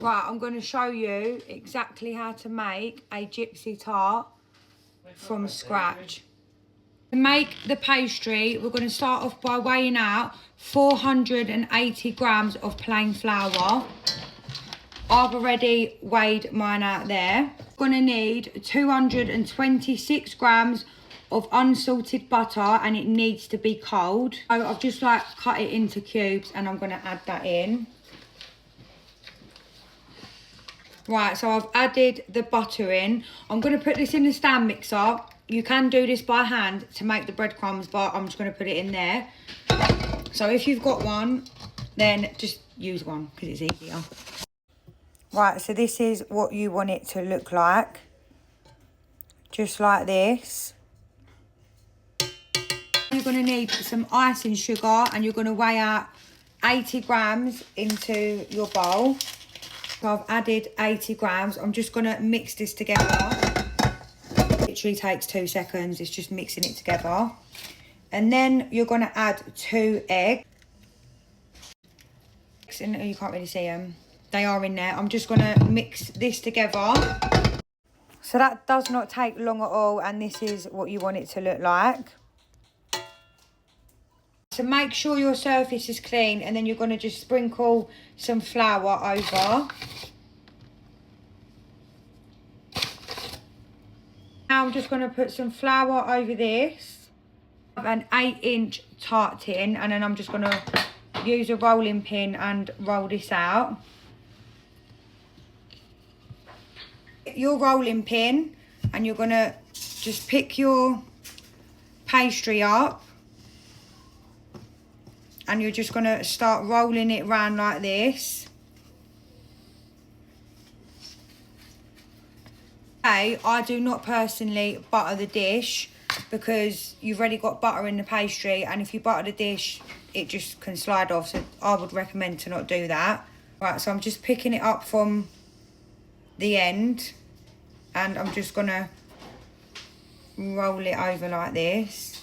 Right, I'm going to show you exactly how to make a gypsy tart from scratch. To make the pastry, we're going to start off by weighing out 480 grams of plain flour. I've already weighed mine out there. We're going to need 226 grams of unsalted butter, and it needs to be cold. So I've just cut it into cubes and I'm going to add that in. Right, so I've added the butter in. I'm going to put this in the stand mixer. You can do this by hand to make the breadcrumbs, but I'm just going to put it in there. So if you've got one, then just use one because it's easier. Right, so this is what you want it to look like. Just like this. You're going to need some icing sugar, and you're going to weigh out 80 grams into your bowl. So I've added 80 grams. I'm just going to mix this together. It literally takes 2 seconds. It's just mixing it together. And then you're going to add 2 eggs. And you can't really see them. They are in there. I'm just going to mix this together. So that does not take long at all. And this is what you want it to look like. So make sure your surface is clean, and then you're going to just sprinkle some flour over. Now I'm just going to put some flour over this. I have an 8-inch tart tin, and then I'm just going to use a rolling pin and roll this out. Your rolling pin, and you're going to just pick your pastry up. And you're just going to start rolling it around like this. Okay, I do not personally butter the dish because you've already got butter in the pastry, and if you butter the dish, it just can slide off. So I would recommend to not do that. Right, so I'm just picking it up from the end, and I'm just going to roll it over like this.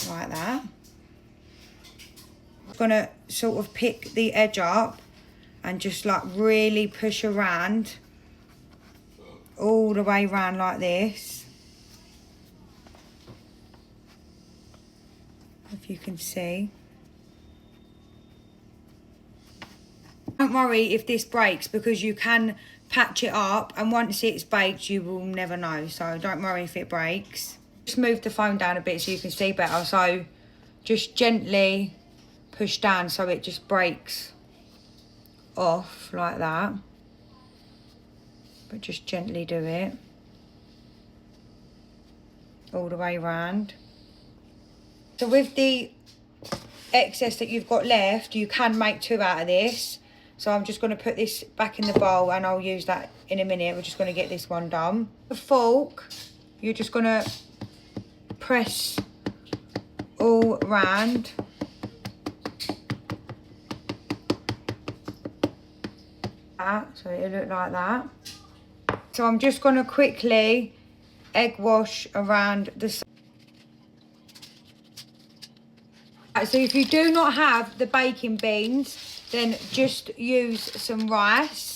Like that. I'm gonna sort of pick the edge up and just really push around all the way around like this. If you can see. Don't worry if this breaks, because you can patch it up, and once it's baked you will never know, so don't worry if it breaks. Just move the phone down a bit so you can see better. So just gently push down so it just breaks off like that. But just gently do it all the way around. So with the excess that you've got left, you can make 2 out of this. So I'm just going to put this back in the bowl, and I'll use that in a minute. We're just going to get this one done. The fork, you're just going to press all round. So it'll look like that. So I'm just going to quickly egg wash around the side. So if you do not have the baking beans, then just use some rice.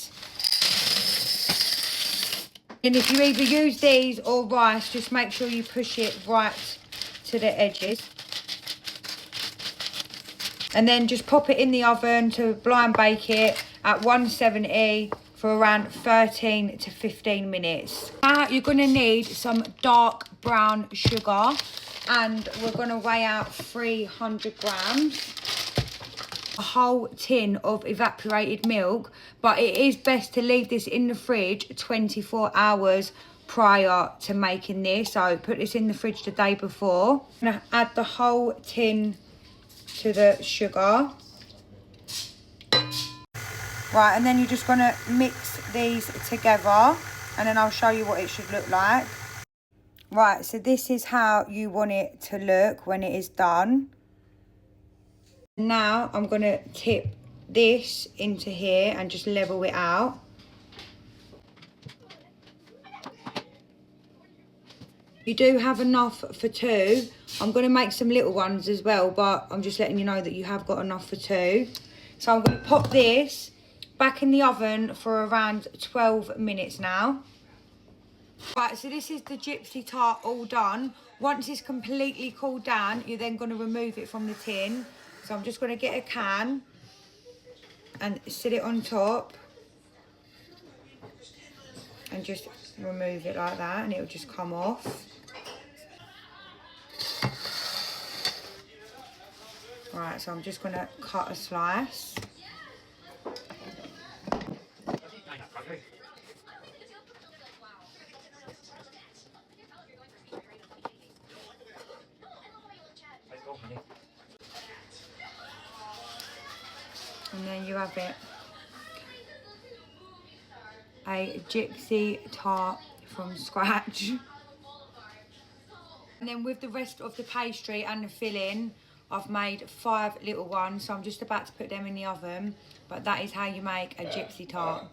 And if you either use these or rice, just make sure you push it right to the edges. And then just pop it in the oven to blind bake it at 170 for around 13 to 15 minutes. Now you're going to need some dark brown sugar, and we're going to weigh out 300 grams. A whole tin of evaporated milk, but it is best to leave this in the fridge 24 hours prior to making this. So put this in the fridge the day before. I'm going to add the whole tin to the sugar. Right, and then you're just going to mix these together, and then I'll show you what it should look like. Right, so this is how you want it to look when it is done. Now I'm going to tip this into here and just level it out. You do have enough for 2. I'm going to make some little ones as well, but I'm just letting you know that you have got enough for 2. So I'm going to pop this back in the oven for around 12 minutes now. Right, so this is the Gypsy tart all done. Once it's completely cooled down, you're then going to remove it from the tin. So I'm just going to get a can and sit it on top and just remove it like that, and it'll just come off. Right, so I'm just going to cut a slice. And then you have it. A Gypsy tart from scratch. And then with the rest of the pastry and the filling, I've made 5 little ones, so I'm just about to put them in the oven. But that is how you make a Gypsy tart.